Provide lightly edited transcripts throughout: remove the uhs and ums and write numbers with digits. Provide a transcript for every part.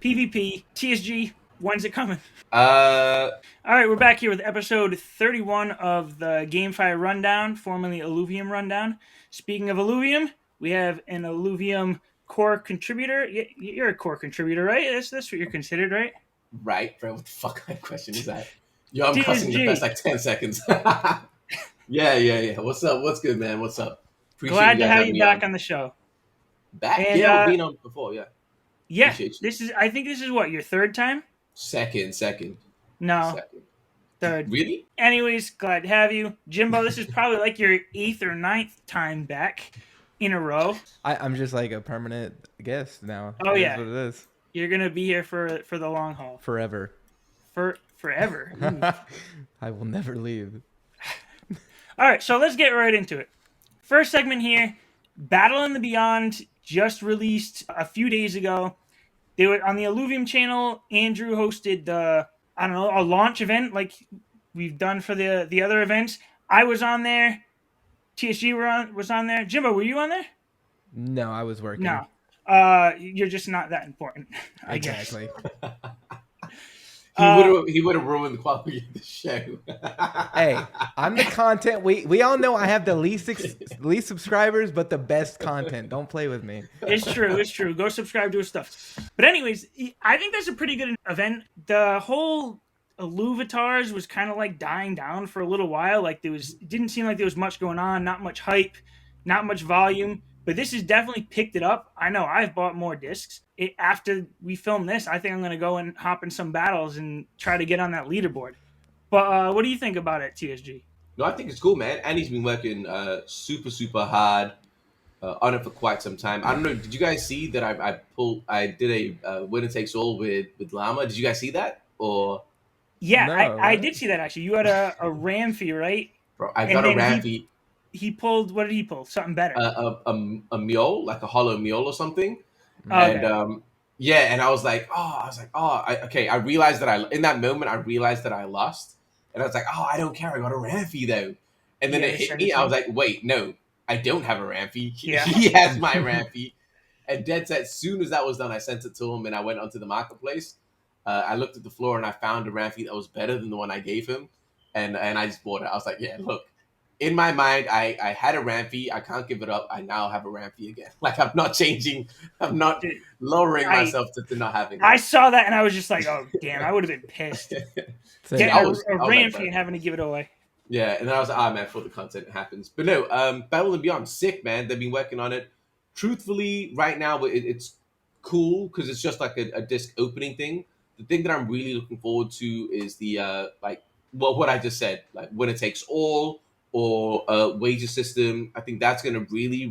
PvP, TSG, when's it coming? Uh, All right, we're back here with episode 31 of the GameFi Rundown, formerly Illuvium Rundown. Speaking of Illuvium, we have an Illuvium core contributor. You're a core contributor, right? That's what you're considered, right? right, bro. What the fuck kind of question is that? Yo, I'm cussing the TSG, best like 10 seconds. Yeah. What's up? What's good, man? What's up? Appreciate you glad to guys have having you me back on. on the show. Back? And Yeah, we've been on before. Yeah, yeah, appreciate you. I think this is what, your third time? Second. No, third. Really? Anyways, glad to have you. Jimbo, this is probably like your 8th or ninth time back in a row. I'm just like a permanent guest now. Oh, It is yeah. what it is. You're going to be here for the long haul. Forever. Forever. I will never leave. All right, so let's get right into it. First segment here, Battle in the Beyond just released a few days ago. They were on the Illuvium channel. Andrew hosted a launch event like we've done for the other events. I was on there. TSG was on there. Jimbo, were you on there? No, I was working. No. You're just not that important, I Exactly. guess. He would have ruined the quality of the show. Hey, I'm the content. We all know I have the least subscribers, but the best content. Don't play with me. It's true. Go subscribe to his stuff. But anyways, I think that's a pretty good event. The whole Illuvitars was kind of like dying down for a little while. Like it didn't seem like there was much going on, not much hype, not much volume. But this has definitely picked it up. I know I've bought more discs. After we film this, I think I'm going to go and hop in some battles and try to get on that leaderboard. But what do you think about it, TSG? No, I think it's cool, man. And he's been working super hard on it for quite some time. I don't know. Did you guys see that I did a winner takes all with Llama? Did you guys see that? Or Yeah, No, I did see that actually. You had a Ramfy, right? bro, I got a Rampy. He pulled, what did he pull? Something better. A mule, like a hollow mule or something. Okay. And and I was like, I realized that in that moment I realized that I lost, and I was like, oh, I don't care, I got a Rampy though. And then Yeah, it hit sure, me. sure. I was like, wait, no, I don't have a Rampy. Yeah. He has my Rampy. And dead set, as soon as that was done, I sent it to him and I went onto the marketplace. I looked at the floor and I found a Rampy that was better than the one I gave him, and I just bought it. I was like, yeah, look. In my mind, I had a Rampy. I can't give it up. I now have a Rampy again. Like, I'm not changing. I'm not lowering myself to not having it. I saw that and I was just like, oh, damn, I would have been pissed. Getting I was a like, Rampy and having to give it away. Yeah, and then I was like, man, for the content happens. But no, Battle and Beyond, sick, man. They've been working on it. Truthfully, right now, it's cool because it's just like a disc opening thing. The thing that I'm really looking forward to is the what I just said, like winner takes all or wager system. I think that's going to really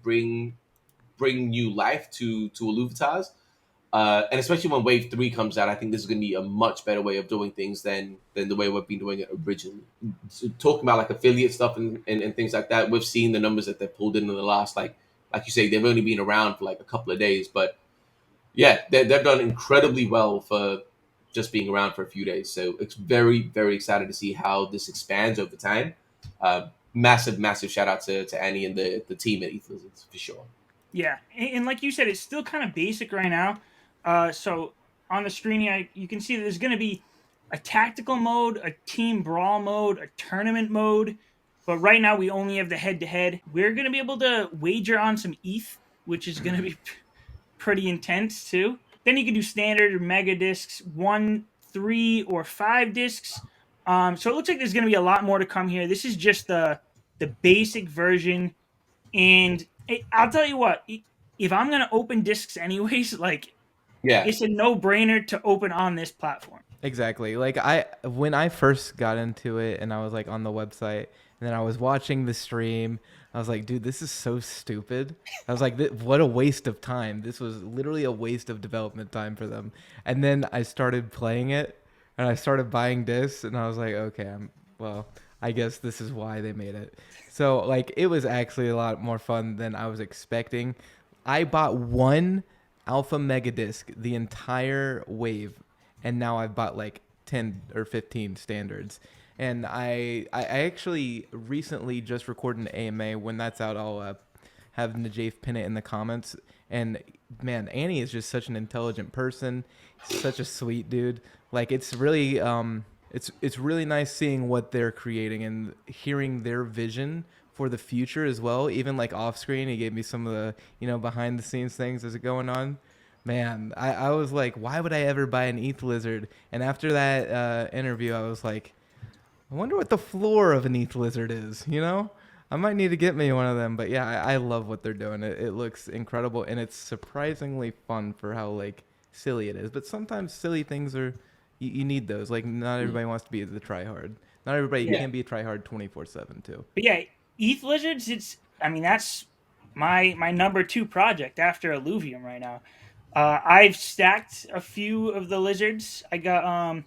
bring new life to Illuvitars. And especially when Wave 3 comes out, I think this is going to be a much better way of doing things than the way we've been doing it originally. So talking about like affiliate stuff and things like that, we've seen the numbers that they've pulled in the last, like you say, they've only been around for like a couple of days. But yeah, they've done incredibly well for just being around for a few days. So it's very excited to see how this expands over time. Massive shout out to Annie and the team at Ethlizards for sure. Yeah, and like you said, it's still kind of basic right now. So on the screen here, you can see that there's going to be a tactical mode, a team brawl mode, a tournament mode. But right now, we only have the head-to-head. We're going to be able to wager on some ETH, which is going to be pretty intense, too. Then you can do standard or mega discs, 1, 3, or 5 discs. So it looks like there's going to be a lot more to come here. This is just the basic version. And I'll tell you what, if I'm going to open discs anyways, like, it's a no-brainer to open on this platform. Exactly. Like when I first got into it and I was like on the website and then I was watching the stream, I was like, dude, this is so stupid. I was like, what a waste of time. This was literally a waste of development time for them. And then I started playing it and I started buying discs and I was like, okay, I guess this is why they made it. So like it was actually a lot more fun than I was expecting. I bought one alpha mega disc the entire wave, and now I've bought like 10 or 15 standards. And I actually recently just recorded an AMA. When that's out, I'll have Najaf pin it in the comments. And man, Annie is just such an intelligent person, such a sweet dude. Like it's really it's really nice seeing what they're creating and hearing their vision for the future as well. Even like off screen, he gave me some of the behind the scenes things as it going on. Man, I was like, why would I ever buy an Ethlizard? And after that interview, I was like, I wonder what the floor of an Ethlizard is. I might need to get me one of them. But yeah, I love what they're doing. It looks incredible, and it's surprisingly fun for how like silly it is. But sometimes silly things are you need those. Like not everybody wants to be the tryhard. Not everybody Yeah. can be a tryhard 24/7 too. But yeah, Ethlizards. I mean, that's my number 2 project after Illuvium right now. I've stacked a few of the lizards. I got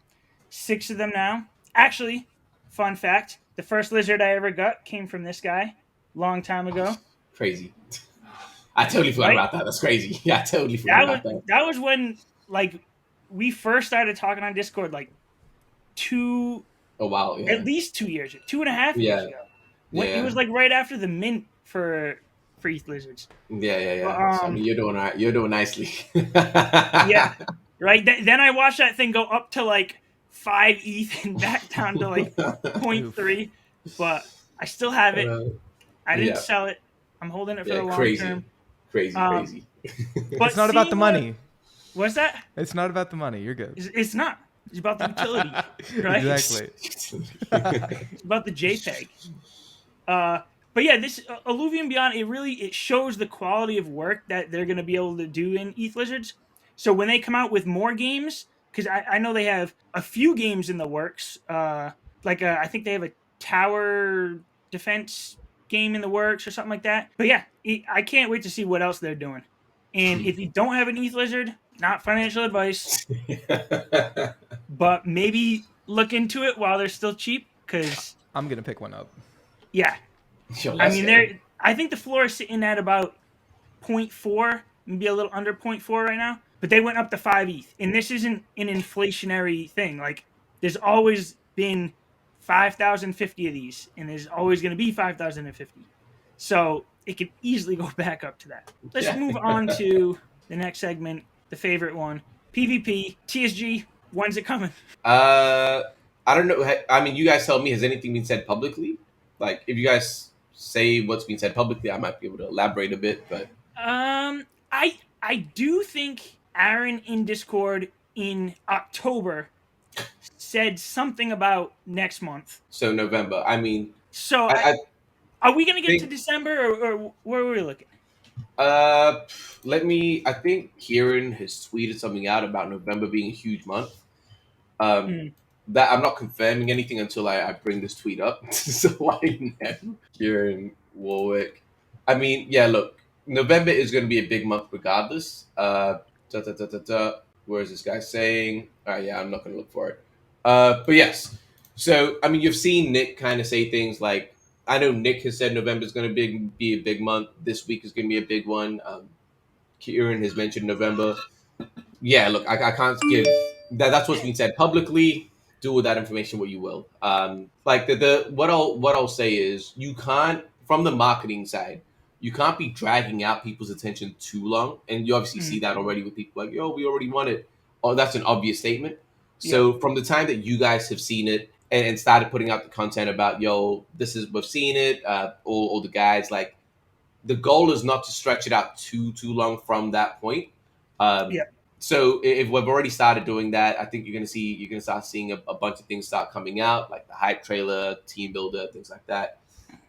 6 of them now. Actually, fun fact: the first lizard I ever got came from this guy, long time ago. Crazy. I totally forgot Right? about that. That's crazy. Yeah, I totally forgot about that. That was when like we first started talking on Discord, like two Oh wow, yeah, at least 2 years, 2.5 years yeah, ago. When it was like right after the mint for Ethlizards. yeah. So I mean, you're doing all right. You're doing nicely. Yeah, right. Then I watched that thing go up to like 5 ETH and back down to like 0.3, but I still have it. I didn't Yeah. sell it. I'm holding it for the long Crazy, term. crazy. But It's not about the money. What's that? It's not about the money. You're good. It's not. It's about the utility, right? Exactly. It's about the JPEG. But yeah, this Illuvium Beyond, it shows the quality of work that they're going to be able to do in Ethlizards. So when they come out with more games, because I know they have a few games in the works, I think they have a tower defense game in the works or something like that. But yeah, I can't wait to see what else they're doing. And if you don't have an Ethlizard, not financial advice, but maybe look into it while they're still cheap, because I'm gonna pick one up. yeah, I mean, I think the floor is sitting at about 0.4, maybe a little under 0.4 right now. But they went up to 5 ETH, and this isn't an inflationary thing. Like, there's always been 5,050 of these, and there's always going to be 5,050. So it could easily go back up to that. Let's move on to the next segment, the favorite one, PvP, TSG. When's it coming? I don't know. I mean, you guys tell me. Has anything been said publicly? Like, if you guys say what's been said publicly, I might be able to elaborate a bit. But I do think Aaron in Discord in October said something about next month. So November. I mean, So are we gonna get to December, or where are we looking? I think Kieran has tweeted something out about November being a huge month. That I'm not confirming anything until I bring this tweet up. So I know Kieran Warwick. I mean, yeah, look, November is going to be a big month regardless. Where is this guy saying? Yeah, I'm not going to look for it. But yes. So, I mean, you've seen Nick kind of say things like, I know Nick has said November is going to be a big month. This week is going to be a big one. Kieran has mentioned November. Yeah, look, I can't give that's what's been said publicly. Do with that information what you will. Like what I'll say is you can't, from the marketing side, you can't be dragging out people's attention too long. And you obviously see that already with people like, yo, we already won it. Oh, that's an obvious statement. So from the time that you guys have seen it and started putting out the content about, yo, we've seen it, all the guys, like, the goal is not to stretch it out too long from that point. So if we've already started doing that, I think you're gonna start seeing a bunch of things start coming out, like the hype trailer, team builder, things like that.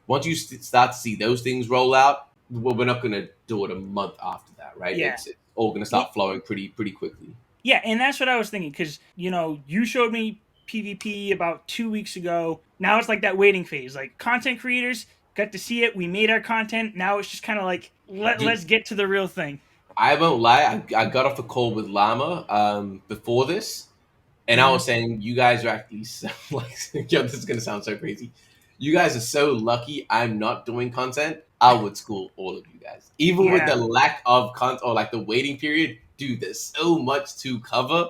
Once you start to see those things roll out, well, we're not gonna do it a month after that, right? Yeah. It's all gonna start flowing pretty quickly. Yeah, and that's what I was thinking, because you showed me PvP about 2 weeks ago. Now it's like that waiting phase. Like, content creators got to see it. We made our content. Now it's just kind of like let's get to the real thing. I won't lie. I got off the call with Llama before this, and I was saying you guys are actually so, like, yo, this is gonna sound so crazy. You guys are so lucky I'm not doing content. I would school all of you guys, even with the lack of content or like the waiting period. Dude, there's so much to cover.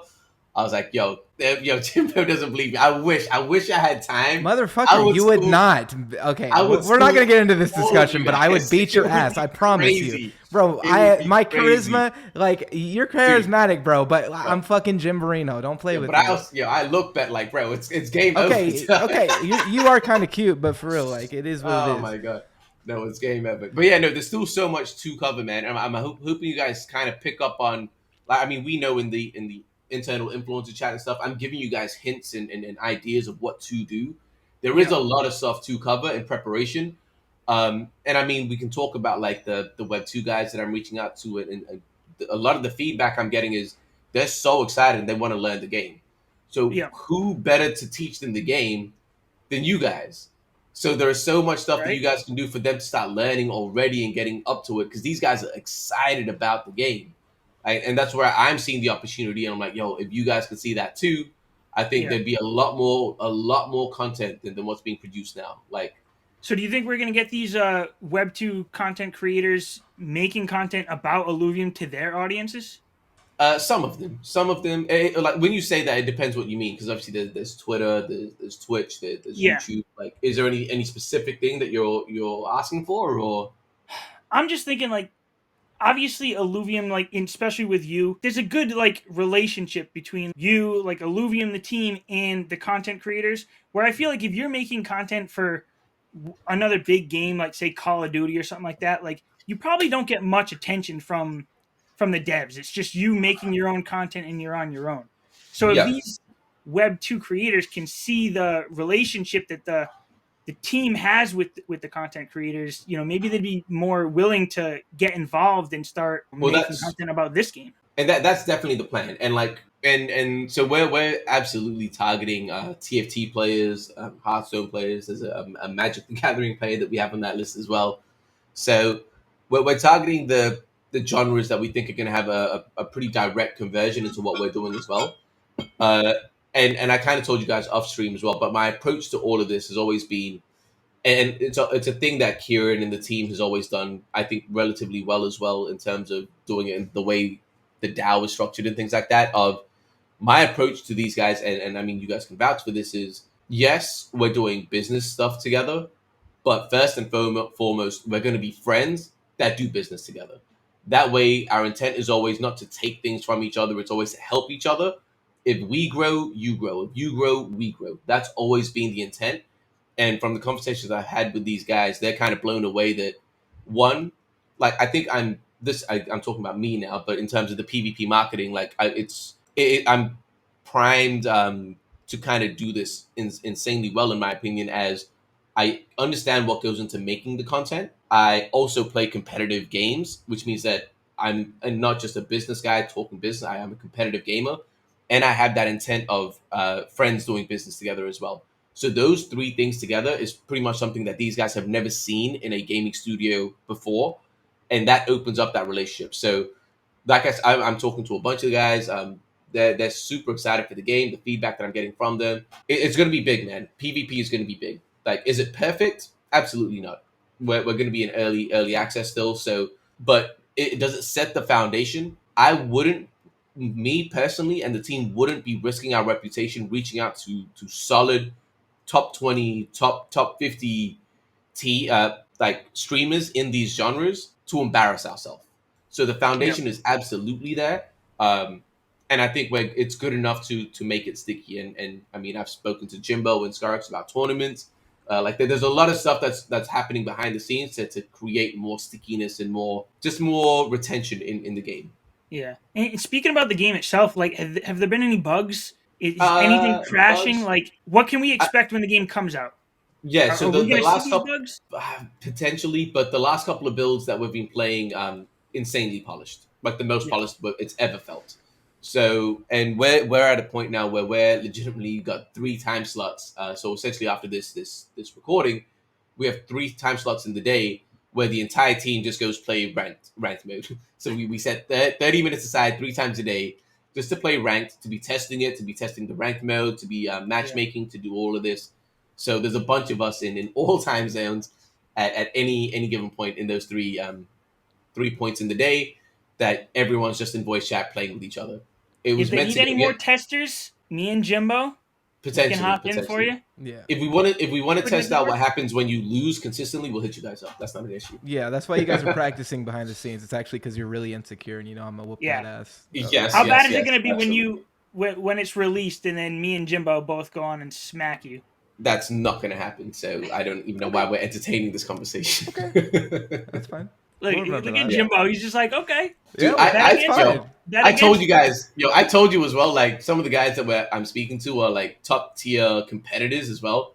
I was like, yo, Jimbo doesn't believe me. I wish I had time. I Motherfucker, would you would school, not. Okay, I would we're not school gonna get into this all of you discussion, but I would guys. beat It your would ass. I be promise you, crazy. bro. It would be My crazy. charisma, like you're Dude, charismatic, bro. But bro. I'm fucking Jimberino. Don't play Yeah, with but I me. was, I look back like, bro, it's game over. Okay. You are kind of cute, but for real, like it is what it Oh is. my god. No, it's game epic. But yeah, no, there's still so much to cover, man. I'm hoping you guys kind of pick up on. Like, I mean, we know in the internal influencer chat and stuff, I'm giving you guys hints and ideas of what to do. There is Yeah. a lot of stuff to cover in preparation. And I mean, we can talk about like the Web 2 guys that I'm reaching out to, and a lot of the feedback I'm getting is they're so excited and they want to learn the game. So Yeah. who better to teach them the game than you guys? So there is so much stuff that you Right. guys can do for them to start learning already and getting up to it, because these guys are excited about the game. And that's where I'm seeing the opportunity. And I'm like, yo, if you guys could see that too, I think Yeah. there'd be a lot more content than what's being produced now. Like, So do you think we're gonna get these Web 2 content creators making content about Illuvium to their audiences? some of them, like when you say that, it depends what you mean. Because obviously there's Twitter, there's Twitch, there's Yeah. YouTube. Like, is there any specific thing that you're asking for, or? I'm just thinking like obviously Illuvium, like especially with you, there's a good like relationship between you, like Illuvium, the team, and the content creators. Where I feel like if you're making content for another big game, like say Call of Duty or something like that, like you probably don't get much attention from the devs. It's just you making your own content and you're on your own. So if Yeah. these Web 2 creators can see the relationship that the team has with the content creators, maybe they'd be more willing to get involved and start Well, making content about this game. and that's definitely the plan. And like, and so we're absolutely targeting TFT players, Hearthstone players. There's a Magic the Gathering player that we have on that list as well. So we're targeting the genres that we think are going to have a pretty direct conversion into what we're doing as well. Uh, and I kind of told you guys off stream as well, but my approach to all of this has always been, and it's a thing that Kieran and the team has always done, I think, relatively well as well, in terms of doing it in the way the DAO is structured and things like that. Of my approach to these guys, and I mean, you guys can vouch for this, is yes, we're doing business stuff together, but first and foremost, we're going to be friends that do business together. That way, our intent is always not to take things from each other. It's always to help each other. If we grow, you grow. If you grow, we grow. That's always been the intent. And from the conversations I've had with these guys, they're kind of blown away that, one, like, I think I'm talking about me now, but in terms of the PvP marketing, like, I'm primed to kind of do this insanely well, in my opinion, as I understand what goes into making the content. I also play competitive games, which means that I'm not just a business guy talking business. I am a competitive gamer, and I have that intent of friends doing business together as well. So those three things together is pretty much something that these guys have never seen in a gaming studio before, and that opens up that relationship. So, like I said, I'm talking to a bunch of guys. They're super excited for the game. The feedback that I'm getting from them, it's going to be big, man. PvP is going to be big. Like, is it perfect? Absolutely not. We're going to be in early access still. So, but it does it set the foundation? I wouldn't, me personally, and the team wouldn't be risking our reputation reaching out to solid top 20, top 50 like streamers in these genres to embarrass ourselves. So the Yeah. foundation is absolutely there. Um, and I think it's good enough to make it sticky. And I mean, I've spoken to Jimbo and Scarx about tournaments. Like, there's a lot of stuff that's happening behind the scenes to create more stickiness and more retention in the game. Yeah. And speaking about the game itself, like have there been any bugs? Is anything crashing? Bugs. Like what can we expect when the game comes out? Yeah, Are, so are we the going to see last these couple, bugs? potentially, but the last couple of builds that we've been playing, insanely polished, like the most Yeah. polished it's ever felt. So, and we're at a point now where we're legitimately got 3 time slots. So essentially, after this recording, we have 3 time slots in the day where the entire team just goes play ranked mode. So we set 30 minutes aside 3 times a day just to play ranked, to be testing it, to be testing the ranked mode, to be matchmaking, to do all of this. So there's a bunch of us in all time zones at any given point in those 3 points in the day, that everyone's just in voice chat playing with each other. It was If they meant need to any go. more Yeah, testers, me and Jimbo we can potentially, hop in for potentially. you. Yeah. If we want to Put in a test good out word. what happens when you lose consistently, we'll hit you guys up. That's not an issue. Yeah, that's why you guys are practicing behind the scenes. It's actually because you're really insecure and you know I'm gonna whoop Yeah. that ass. Yes, How bad yes, is it yes, going to be when absolutely. it's released and then me and Jimbo both go on and smack you? That's not going to happen. So I don't even know Okay. why we're entertaining this conversation. Okay. That's fine. Look, We'll remember look at that. Yeah. Jimbo. He's just like, okay, Dude, Yeah, bet that's against yo, fine. bet I told you against. guys, I told you as well. Like some of the guys that I'm speaking to are like top tier competitors as well.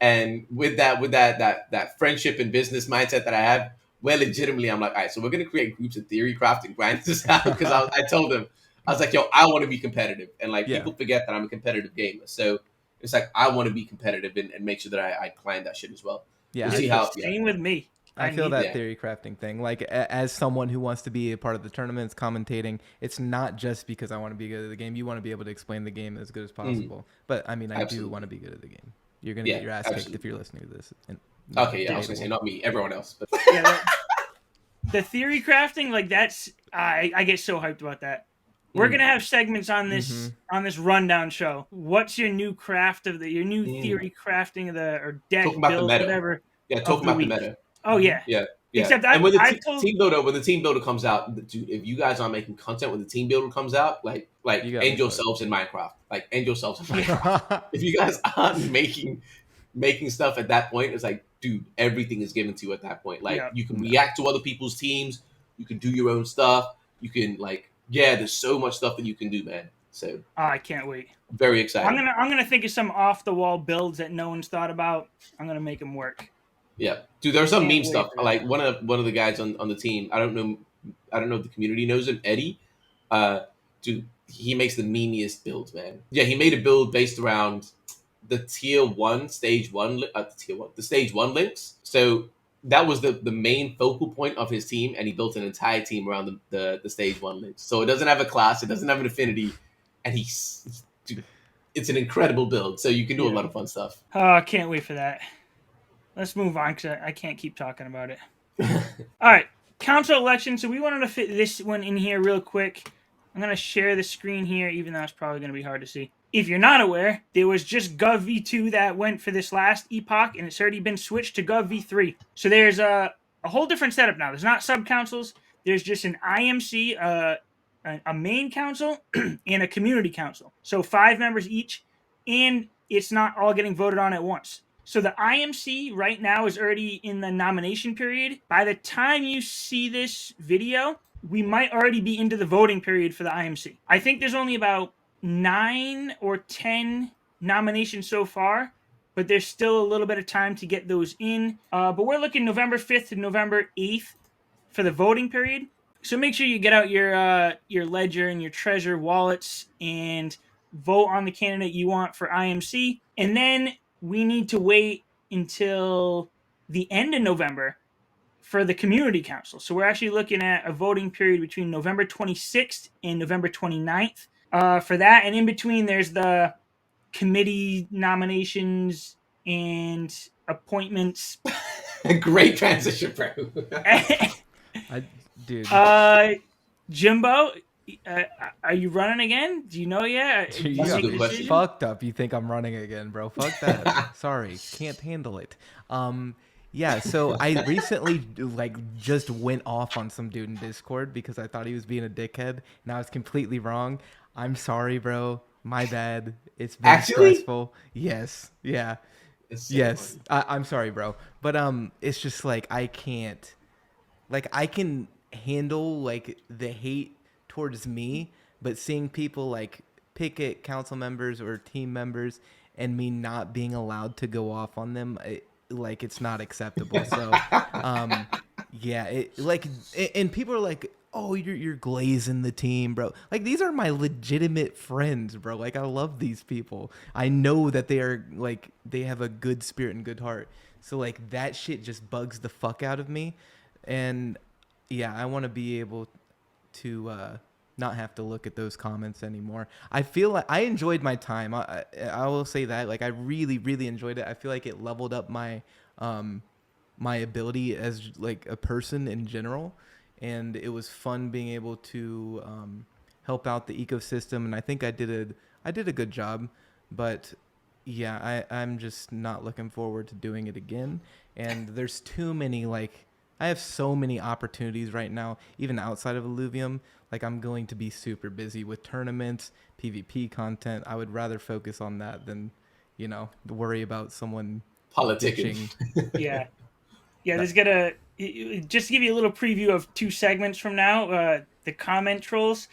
And with that friendship and business mindset that I have, well, legitimately, I'm like, all right, so we're gonna create groups of theory craft and grind this out because I told them I was like, yo, I want to be competitive, and like Yeah. people forget that I'm a competitive gamer, so it's like I want to be competitive and make sure that I climb that shit as well. Yeah, We'll see how. Yeah, Same with me. I feel need that Yeah. theory crafting thing. Like as someone who wants to be a part of the tournaments, commentating, it's not just because I want to be good at the game. You want to be able to explain the game as good as possible. But I mean, I do Absolutely. want to be good at the game. You're gonna Yeah, get your ass kicked if absolutely. you're listening to this. And Okay, yeah, I was gonna say debatable. not me, everyone else, but Yeah, the theory crafting, like that's I get so hyped about that. We're gonna have segments on this rundown show. What's your new craft of your new theory crafting of or deck talking about the build, meta. whatever, Yeah, of talking the about the week? meta. Oh yeah. Yeah, yeah. Except And when I've told when the team builder comes out, dude, if you guys aren't making content when the team builder comes out, like You got me end fucked. yourselves in Minecraft. Like end yourselves in Minecraft. If you guys aren't making stuff at that point, it's like, dude, everything is given to you at that point. Like yeah. you can No. react to other people's teams, you can do your own stuff, you can like, yeah, there's so much stuff that you can do, man. So Oh, I can't wait. very exciting. I'm gonna think of some off the wall builds that no one's thought about. I'm gonna make them work. Yeah, dude. There's some Can't meme wait stuff. for that. Like one of the guys on the team. I don't know if the community knows him. Eddie, dude, he makes the memeiest builds, man. Yeah, he made a build based around the tier one, stage one, the stage one links. So that was the main focal point of his team, and he built an entire team around the stage one links. So it doesn't have a class, it doesn't have an affinity, and dude, it's an incredible build. So you can do a lot of fun stuff. Oh, I can't wait for that. Let's move on because I can't keep talking about it. All right, council election. So we wanted to fit this one in here real quick. I'm going to share the screen here, even though it's probably going to be hard to see. If you're not aware, there was just Gov V2 that went for this last epoch, and it's already been switched to Gov V3. So there's a whole different setup now. There's not sub-councils. There's just an IMC, a main council, and a community council. So 5 members each, and it's not all getting voted on at once. So the IMC right now is already in the nomination period. By the time you see this video, we might already be into the voting period for the IMC. I think there's only about 9 or 10 nominations so far, but there's still a little bit of time to get those in. But we're looking November 5th to November 8th for the voting period. So make sure you get out your ledger and your treasure wallets and vote on the candidate you want for IMC. And then we need to wait until the end of November for the community council. So we're actually looking at a voting period between November 26th and November 29th for that. And in between, there's the committee nominations and appointments. Great transition, bro. Dude. Jimbo, are you running again? Do you know yet? You That's a got good me question. fucked up. You think I'm running again, bro? Fuck that. Sorry, can't handle it. Yeah. So I recently just went off on some dude in Discord because I thought he was being a dickhead, and I was completely wrong. I'm sorry, bro. My bad. It's been Actually? stressful. Yes. Yeah. It's so Yes. funny. I'm sorry, bro. But it's just like I can't. Like I can handle like the hate towards me, but seeing people like pick at council members or team members and me not being allowed to go off on them, like it's not acceptable. So, yeah, and people are like, "Oh, you're glazing the team, bro." Like these are my legitimate friends, bro. Like I love these people. I know that they are like they have a good spirit and good heart. So like that shit just bugs the fuck out of me. And yeah, I want to be able to not have to look at those comments anymore. I feel like I enjoyed my time. I will say that. Like I really, really enjoyed it. I feel like it leveled up my my ability as like a person in general, and it was fun being able to help out the ecosystem, and I think I did a good job. But yeah, I'm just not looking forward to doing it again. And there's too many, like, I have so many opportunities right now, even outside of Illuvium. Like, I'm going to be super busy with tournaments, PvP content. I would rather focus on that than, worry about someone Politicking. bitching. Yeah. Yeah, there's gonna just to give you a little preview of 2 segments from now. The comment trolls.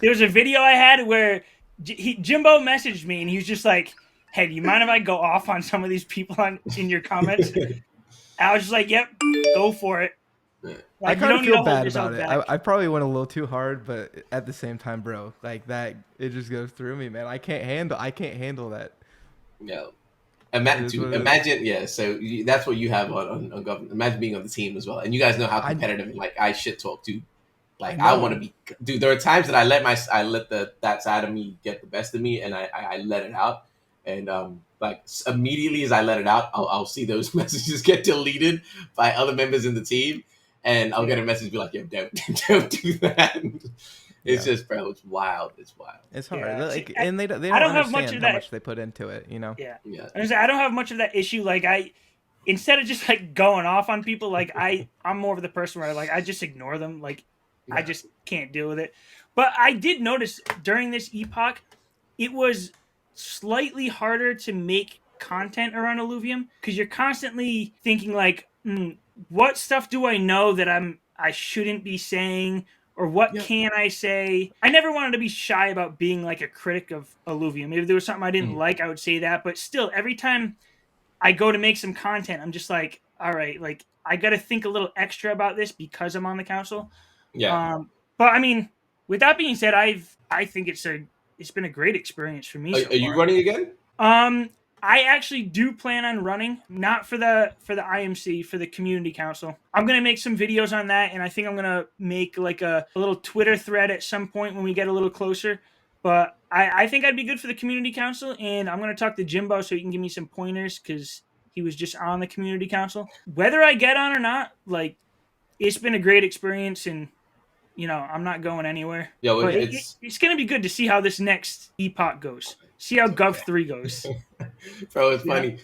There was a video I had where Jimbo messaged me and he was just like, "Hey, do you mind if I go off on some of these people in your comments?" I was just like, "Yep, go for it." I Like, you kind of don't need feel to hold bad yourself about it. back. I probably went a little too hard, but at the same time, bro, like that, it just goes through me, man. I can't handle that. No. It is what it is. Imagine, yeah. So that's what you have on government. Imagine being on the team as well, and you guys know how I competitive and like I shit talk too. Like I know. want to be, dude. There are times that I let that side of me get the best of me, and I let it out, and like immediately as I let it out, I'll see those messages get deleted by other members in the team, and I'll get a message be like, "Yo, don't do that." It's just, bro, it's wild. It's wild. It's hard. Yeah. Like, See, and they don't have much understand of how that. much they put into it, Yeah. Yeah. I don't have much of that issue. Like, instead of just like going off on people, like I'm more of the person where like I just ignore them. Like, I just can't deal with it. But I did notice during this epoch, it was slightly harder to make content around Illuvium because you're constantly thinking like, what stuff do I know that I shouldn't be saying, or what can I say? I never wanted to be shy about being like a critic of Illuvium. If there was something I didn't like, I would say that. But still, every time I go to make some content, I'm just like, all right, like I got to think a little extra about this because I'm on the council. Yeah. But I mean, with that being said, I think it's been a great experience for me so Are you far. running again? I actually do plan on running, not for the IMC, for the community council. I'm gonna make some videos on that, and I think I'm gonna make like a little Twitter thread at some point when we get a little closer. But I think I'd be good for the community council, and I'm gonna talk to Jimbo so he can give me some pointers because he was just on the community council. Whether I get on or not, like it's been a great experience, and I'm not going anywhere. Yeah, But it's it's going to be good to see how this next epoch goes. See how Gov 3 goes. bro. It's funny.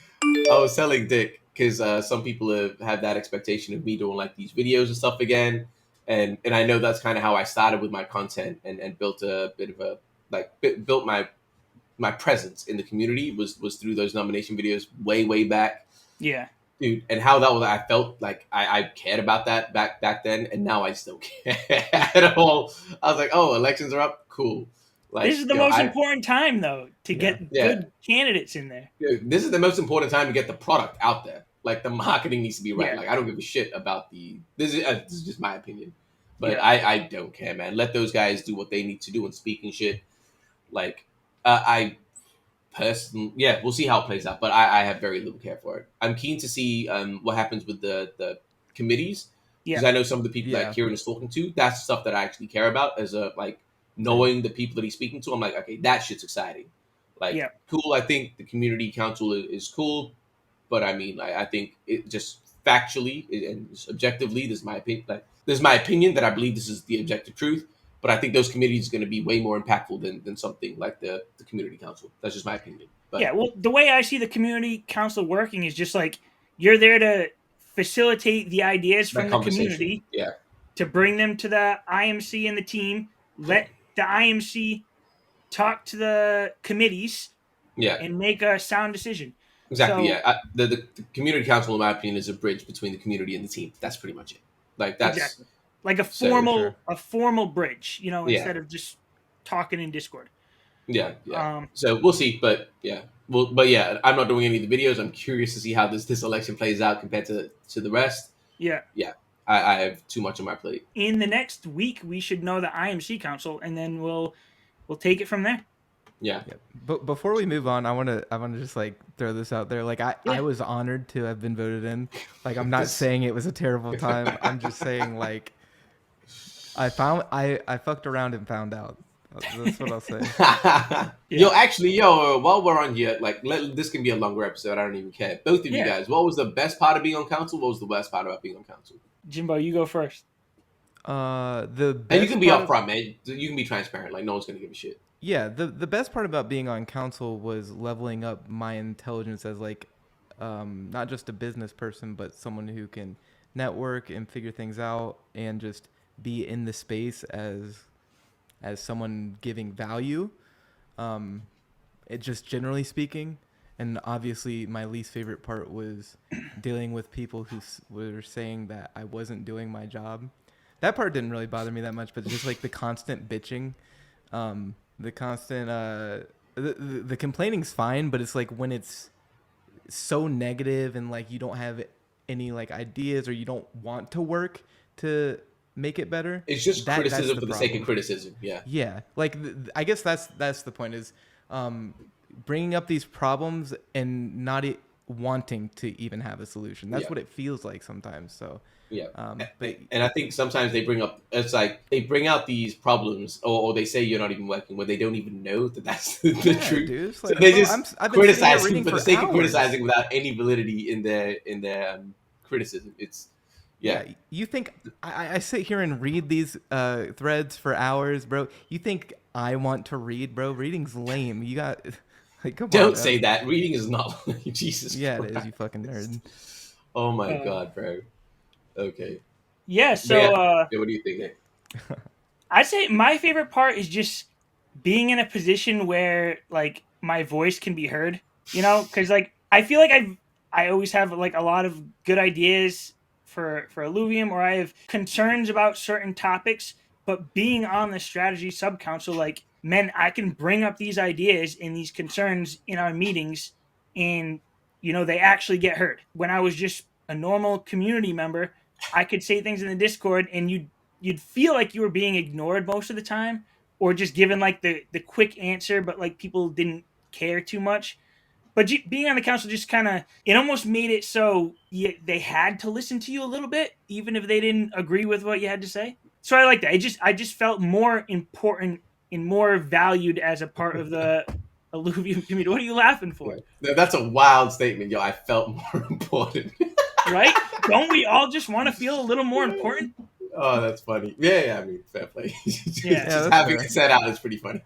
I was telling Dick because some people have that expectation of me doing like these videos and stuff again, and I know that's kind of how I started with my content and built a bit of a built my presence in the community was through those nomination videos way back. Yeah. Dude, and how that was, I felt like I cared about that back then, and now I just don't care at all. I was like, oh, elections are up, cool. Like, this is the most important time, though, to get good candidates in there. This is the most important time to get the product out there. Like, the marketing needs to be right. Yeah. Like, I don't give a shit about this is just my opinion, but I don't care, man. Let those guys do what they need to do and speaking shit. Like, I personally, we'll see how it plays out, but I have very little care for it. I'm keen to see what happens with the committees, because I know some of the people that Kieran is talking to, that's stuff that I actually care about as a knowing the people that he's speaking to. I'm like, okay, that shit's exciting. Like, cool. I think the community council is cool, but I mean, I think it just factually and objectively, this is my opinion. This is my opinion that I believe this is the objective truth. But I think those committees are going to be way more impactful than something like the community council. That's just my opinion. But, well, the way I see the community council working is just like you're there to facilitate the ideas from the community, to bring them to the IMC and the team. Let the IMC talk to the committees, and make a sound decision. Exactly. So, the community council, in my opinion, is a bridge between the community and the team. That's pretty much it. Like that's. Exactly. Like a formal bridge, instead of just talking in Discord. Yeah. So we'll see, but I'm not doing any of the videos. I'm curious to see how this election plays out compared to the rest. Yeah. I have too much on my plate. In the next week, we should know the IMC council, and then we'll take it from there. Yeah. But before we move on, I want to just like throw this out there. Like I was honored to have been voted in. Like I'm not saying it was a terrible time. I'm just saying like. I fucked around and found out. That's what I'll say. While we're on here, like this can be a longer episode. I don't even care. Both of you guys, what was the best part of being on council? What was the worst part about being on council? Jimbo, you go first. The And you best can be part upfront, man. You can be transparent. Like no one's gonna give a shit. the best part about being on council was leveling up my intelligence as like not just a business person, but someone who can network and figure things out and just be in the space as someone giving value. Um, it just generally speaking, and obviously my least favorite part was dealing with people who were saying that I wasn't doing my job. That part didn't really bother me that much, but just like the constant bitching, the constant the complaining's fine, but it's like when it's so negative and like you don't have any like ideas or you don't want to work to make it better. It's just That's criticism the for the sake problem. of criticism. Yeah. Yeah, like I guess that's the point is bringing up these problems and not wanting to even have a solution. That's Yeah. what it feels like sometimes. So Yeah. but And I think sometimes they bring up, it's like they bring out these problems, or they say you're not even working when they don't even know that that's the yeah, truth. dude, it's So like, they bro, just I've been sitting here criticize reading for the for sake of hours. criticizing without any validity in their criticism. It's Yeah, you think I sit here and read these threads for hours, bro? You think I want to read, bro? Reading's lame. You got like, come on. Don't say that. Reading is not Jesus Yeah, Christ. it is. You fucking nerd. Oh my god, bro. Okay. Yeah, But so yeah, what do you think, Nick? I'd say my favorite part is just being in a position where like my voice can be heard, you know, because like I feel like I always have like a lot of good ideas for Illuvium, or I have concerns about certain topics, but being on the strategy sub council, like man, I can bring up these ideas and these concerns in our meetings, and you know they actually get heard. When I was just a normal community member, I could say things in the Discord, and you'd feel like you were being ignored most of the time, or just given like the quick answer, but like people didn't care too much. But being on the council just kind of it almost made it so they had to listen to you a little bit, even if they didn't agree with what you had to say. So I like that. I just felt more important and more valued as a part of the Illuvium community. What are you laughing for? Yeah. That's a wild statement, yo. I felt more important. Right? Don't we all just want to feel a little more important? Oh, that's funny. Yeah, I mean, fair play. Yeah. Yeah, Just that's having fair. it set out is pretty funny.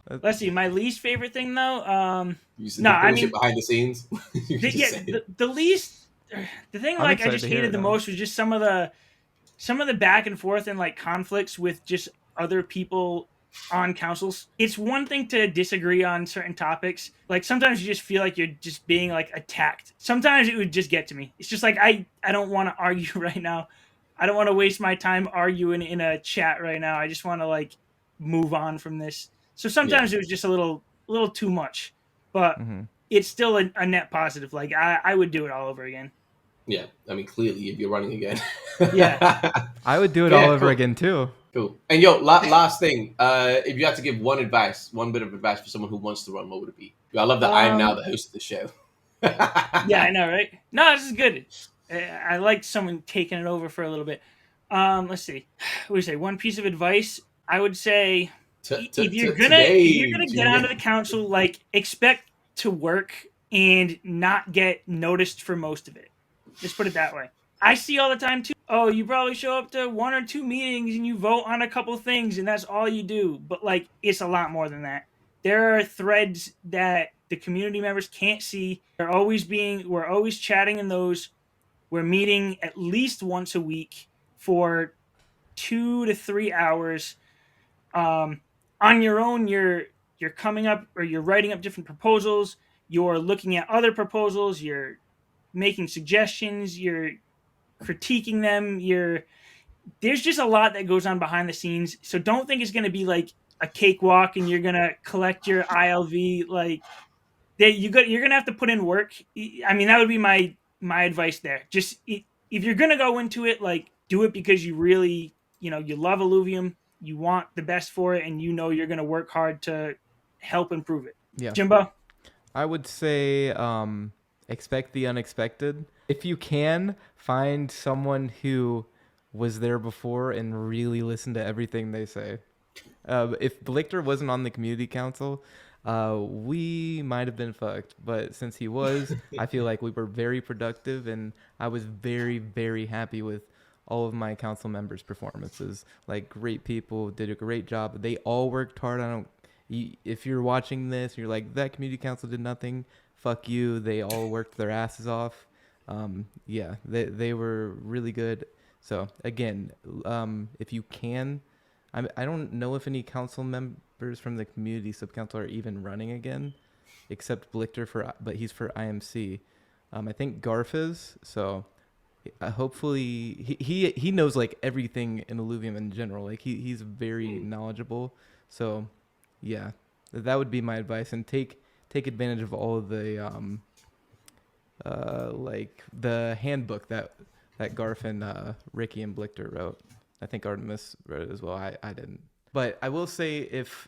Let's see. My least favorite thing though. Using No, the I bullshit mean, behind the scenes. You the, just yeah, say the, it. the least, the thing I'm like I excited just to hear hated it, the though. most was just some of the back and forth and like conflicts with just other people on councils. It's one thing to disagree on certain topics. Like sometimes you just feel like you're just being like attacked. Sometimes it would just get to me. It's just like I don't want to argue right now. I don't want to waste my time arguing in a chat right now. I just want to like move on from this. So Yeah, sometimes it was just a little too much. But Hmm. it's still a net positive. Like I would do it all over again. yeah. I mean, clearly, if you're running again. Yeah. I would do it But all yeah, over cool. again too. Cool. And yo, last thing, if you had to give one bit of advice for someone who wants to run, what would it be? Yo, I love that I'm now the host of the show. Yeah, I know, right? No, this is good. I like someone taking it over for a little bit. Let's see. What do you say? One piece of advice. I would say if you're gonna Today, get onto Junior. the council, like expect to work and not get noticed for most of it. Just put it that way. I see all the time too. Oh, you probably show up to one or two meetings and you vote on a couple things and that's all you do. But like it's a lot more than that. There are threads that the community members can't see. We're always chatting in those. We're meeting at least once a week for 2 to 3 hours. On your own, you're coming up or you're writing up different proposals. You're looking at other proposals. You're making suggestions. You're critiquing them. There's just a lot that goes on behind the scenes. So don't think it's going to be like a cakewalk and you're going to collect your ILV. Like you're going to have to put in work. I mean, that would be my advice there. Just if you're going to go into it, like do it because you really, you love Illuvium, you want the best for it, and you know you're going to work hard to help improve it. Yeah. Jimbo? I would say expect the unexpected. If you can, find someone who was there before and really listen to everything they say. If Blichter wasn't on the community council, we might have been fucked. But since he was, I feel like we were very productive, and I was very, very happy with all of my council members' performances. Like, great people, did a great job. They all worked hard. If you're watching this, you're like, that community council did nothing. Fuck you. They all worked their asses off. Yeah, they were really good. So again, if you can, I don't know if any council members from the community subcouncil are even running again, except Blichter but he's for IMC. I think Garf is. So hopefully he knows like everything in Illuvium in general. Like he's very knowledgeable. So yeah, that would be my advice, and take advantage of all of the like the handbook that Garf and Ricky and Blichter wrote. I think Artemis wrote it as well. I didn't. But I will say, if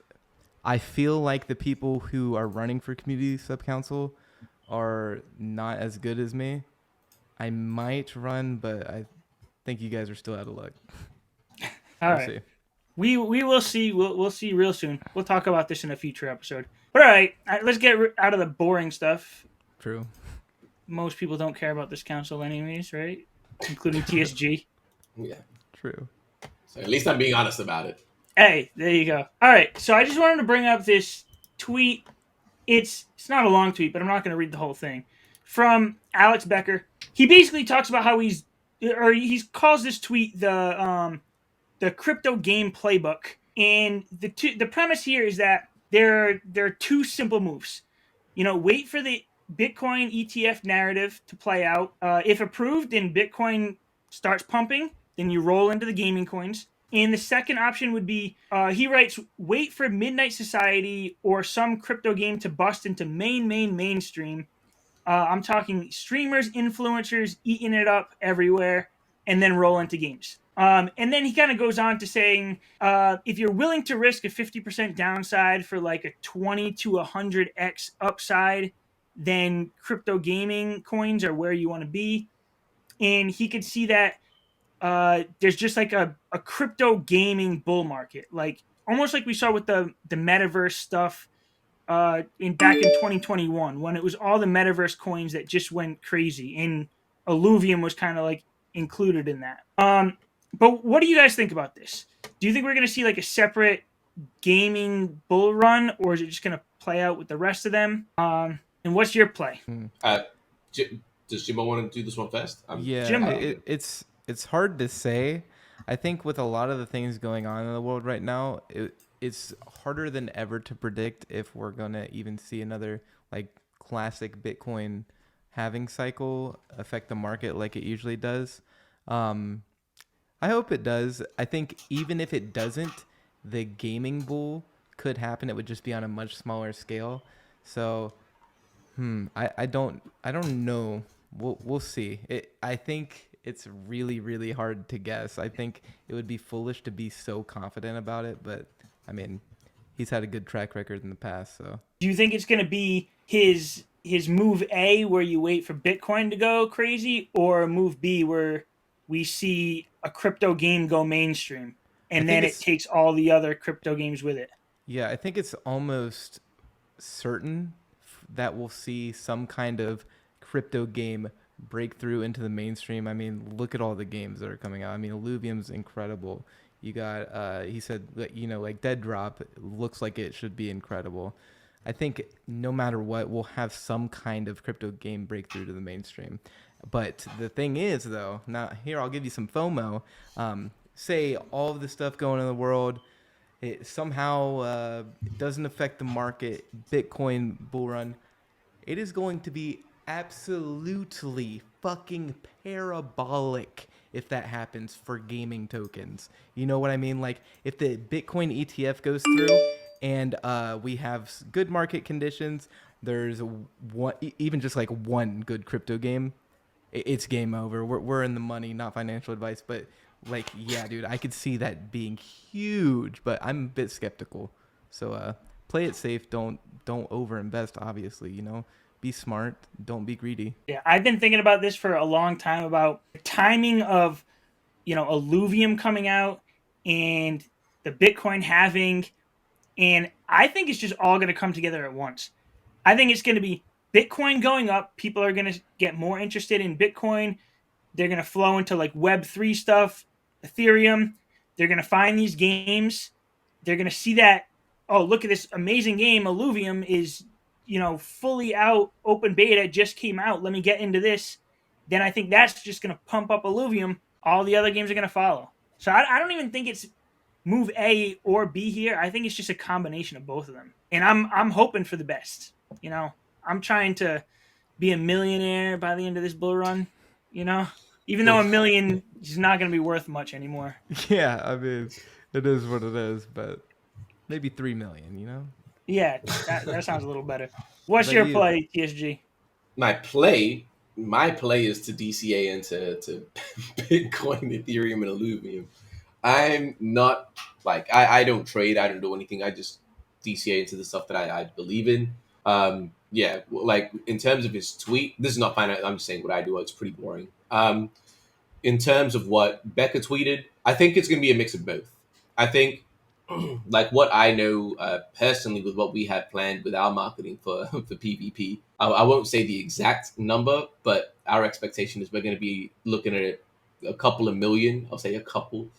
I feel like the people who are running for community subcouncil are not as good as me, I might run, but I think you guys are still out of luck. All right. See. We will see. We'll see real soon. We'll talk about this in a future episode. But all right, let's get out of the boring stuff. True. Most people don't care about this council anyways, right? Including TSG. Yeah. True. So at least I'm being honest about it. Hey, there you go. All right, so I just wanted to bring up this tweet. It's not a long tweet, but I'm not going to read the whole thing. From Alex Becker. He basically talks about how he calls this tweet the crypto game playbook. And the premise here is that there are two simple moves. Wait for the Bitcoin ETF narrative to play out. If approved and Bitcoin starts pumping, then you roll into the gaming coins. And the second option would be, he writes, wait for Midnight Society or some crypto game to bust into mainstream. I'm talking streamers, influencers, eating it up everywhere, and then roll into games. And then he kind of goes on to saying, if you're willing to risk a 50% downside for like a 20 to 100x upside, then crypto gaming coins are where you want to be. And he could see that there's just like a crypto gaming bull market, like almost like we saw with the metaverse stuff back in 2021, when it was all the metaverse coins that just went crazy, and Illuvium was kind of like included in that. But what do you guys think about this? Do you think we're going to see like a separate gaming bull run, or is it just going to play out with the rest of them? And what's your play? Does Jimbo want to do this one first? Yeah, it's hard to say. I think with a lot of the things going on in the world right now, it's harder than ever to predict if we're going to even see another like classic Bitcoin halving cycle affect the market like it usually does. I hope it does. I think even if it doesn't, the gaming bull could happen. It would just be on a much smaller scale. So, I don't know. We'll see. I think it's really, really hard to guess. I think it would be foolish to be so confident about it, but I mean, he's had a good track record in the past. So, do you think it's going to be his move A, where you wait for Bitcoin to go crazy, or move B, where we see a crypto game go mainstream and then it takes all the other crypto games with it? Yeah, I think it's almost certain that we'll see some kind of crypto game breakthrough into the mainstream. I mean, look at all the games that are coming out. I mean, Illuvium's incredible. You got, he said, like Dead Drop looks like it should be incredible. I think no matter what, we'll have some kind of crypto game breakthrough to the mainstream. But the thing is, though, now here I'll give you some FOMO. Say all of the stuff going on in the world, it somehow doesn't affect the market, Bitcoin bull run. It is going to be absolutely fucking parabolic if that happens for gaming tokens. You know what I mean? Like, if the Bitcoin ETF goes through and we have good market conditions, there's one, even just like one good crypto game, it's game over. We're in the money. Not financial advice, but like, yeah, dude, I could see that being huge, but I'm a bit skeptical. So play it safe. Don't overinvest, obviously, be smart. Don't be greedy. Yeah, I've been thinking about this for a long time, about the timing of, Illuvium coming out and the Bitcoin halving. And I think it's just all going to come together at once. I think it's going to be Bitcoin going up. People are going to get more interested in Bitcoin. They're going to flow into like Web3 stuff, Ethereum. They're going to find these games. They're going to see that, oh, look at this amazing game. Illuvium is, fully out, open beta, just came out. Let me get into this. Then I think that's just going to pump up Illuvium. All the other games are going to follow. So I don't even think it's move A or B here. I think it's just a combination of both of them. And I'm hoping for the best. I'm trying to be a millionaire by the end of this bull run, even though a million is not going to be worth much anymore. Yeah, I mean, it is what it is, but maybe 3 million, Yeah, that sounds a little better. What's But your you- play, TSG? My play is to DCA into Bitcoin, Ethereum, and Illuvium. I'm not I don't trade. I don't do anything. I just DCA into the stuff that I believe in. Yeah, like in terms of his tweet, this is not fine. I'm just saying what I do. It's pretty boring. In terms of what Becca tweeted, I think it's going to be a mix of both. I think, like what I know personally with what we have planned with our marketing for PvP, I won't say the exact number, but our expectation is we're going to be looking at a couple of million. I'll say a couple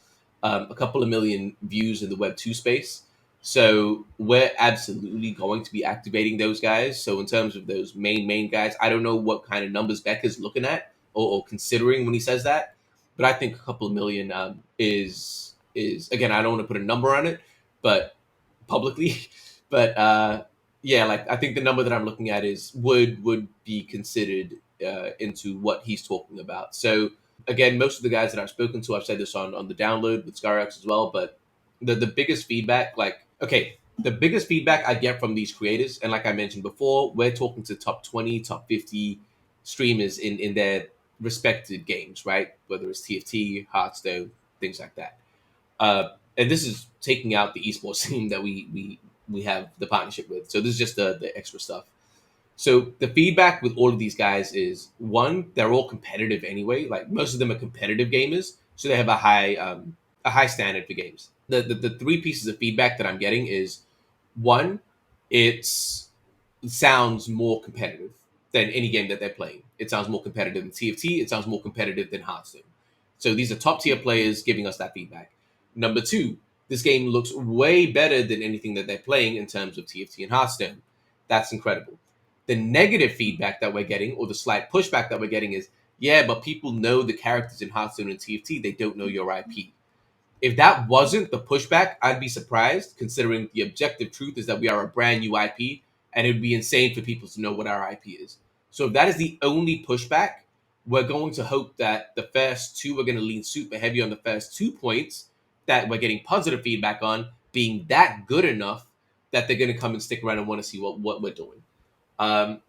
of million views in the Web2 space. So we're absolutely going to be activating those guys. So in terms of those main guys, I don't know what kind of numbers Becca's looking at or considering when he says that, but I think a couple of million is again, I don't want to put a number on it, but publicly, but yeah, like I think the number that I'm looking at is would be considered into what he's talking about. So again, most of the guys that I've spoken to, I've said this on the download with ScarX as well, but the biggest feedback, the biggest feedback I get from these creators, and like I mentioned before, we're talking to top 20, top 50 streamers in their respected games, right? Whether it's TFT, Hearthstone, things like that. And this is taking out the esports scene that we have the partnership with. So this is just the extra stuff. So the feedback with all of these guys is one, they're all competitive anyway. Like most of them are competitive gamers, so they have a high standard for games. The three pieces of feedback that I'm getting is one, it sounds more competitive than any game that they're playing. It sounds more competitive than TFT. It sounds more competitive than Hearthstone. So these are top tier players giving us that feedback. Number two, this game looks way better than anything that they're playing in terms of TFT and Hearthstone. That's incredible. The negative feedback that we're getting, or the slight pushback that we're getting, is yeah, but people know the characters in Hearthstone and TFT. They don't know your IP. If that wasn't the pushback, I'd be surprised, considering the objective truth is that we are a brand new IP, and it would be insane for people to know what our IP is. So if that is the only pushback, we're going to hope that the first two are going to lean super heavy on the first 2 points that we're getting positive feedback on being that good enough that they're going to come and stick around and want to see what we're doing.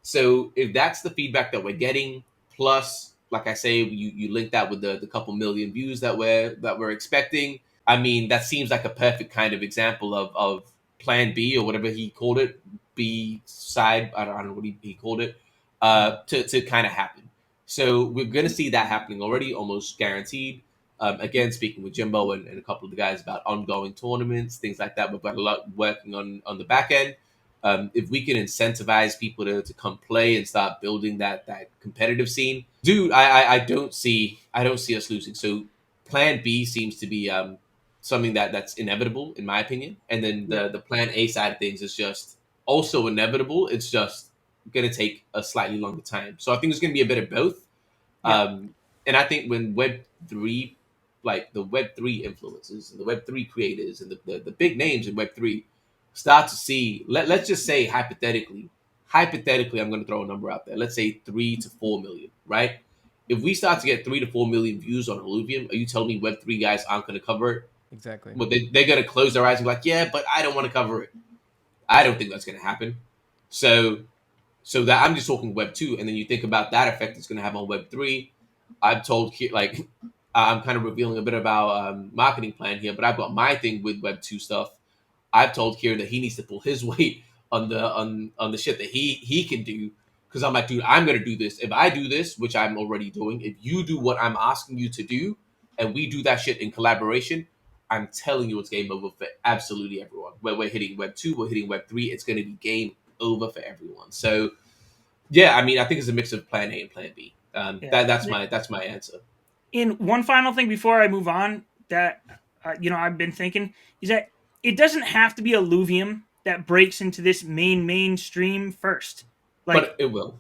So if that's the feedback that we're getting, plus, like I say, you link that with the couple million views that we're expecting. I mean, that seems like a perfect kind of example of Plan B or whatever he called it, B side. I don't know what he called it, to kind of happen. So we're going to see that happening already, almost guaranteed. Again, speaking with Jimbo and a couple of the guys about ongoing tournaments, things like that. We've got a lot working on the back end. If we can incentivize people to come play and start building that competitive scene, dude, I don't see us losing. So Plan B seems to be something that's inevitable in my opinion, and then the Plan A side of things is just also inevitable. It's just going to take a slightly longer time. So I think it's going to be a bit of both. Yeah. And I think when Web3, like the Web3 influencers and the Web3 creators and the big names in Web3 start to see, let's just say hypothetically, I'm going to throw a number out there. Let's say 3 to 4 million, right? If we start to get 3 to 4 million views on Illuvium, are you telling me Web3 guys aren't going to cover it? Exactly. Well, they're going to close their eyes and be like, yeah, but I don't want to cover it. I don't think that's going to happen. So that I'm just talking Web 2, and then you think about that effect it's going to have on Web 3. I've told here, like, I'm kind of revealing a bit about marketing plan here, but I've got my thing with Web 2 stuff. I've told Kieran that he needs to pull his weight on the shit that he can do, because I'm like, dude, I'm gonna do this. If I do this, which I'm already doing, if you do what I'm asking you to do, and we do that shit in collaboration, I'm telling you, it's game over for absolutely everyone. Where we're hitting Web 2, we're hitting Web 3, it's gonna be game over for everyone. So, yeah, I mean, I think it's a mix of Plan A and Plan B. That's my answer. And one final thing before I move on that I've been thinking is that it doesn't have to be Illuvium that breaks into this mainstream first. Like But it will.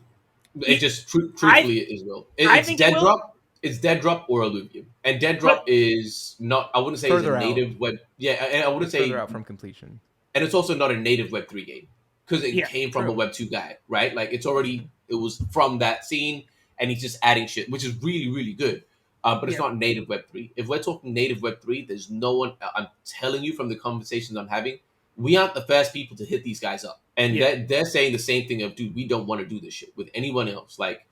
It it, just I truthfully it will. I It's think it dead will, drop. It's dead drop or Illuvium, and dead but drop is not. I wouldn't say is a Further out. native web. Yeah, and I wouldn't It's further say, out from completion. and it's also not a native Web3 game because it yeah, came from a true. Web2 guy, right? Like it was from that scene, and he's just adding shit, which is really good. But it's Yeah, not native Web3. If we're talking native Web3, there's no one. I'm telling you from the conversations I'm having, we aren't the first people to hit these guys up, and yeah, they're saying the same thing of, dude, we don't want to do this shit with anyone else. Like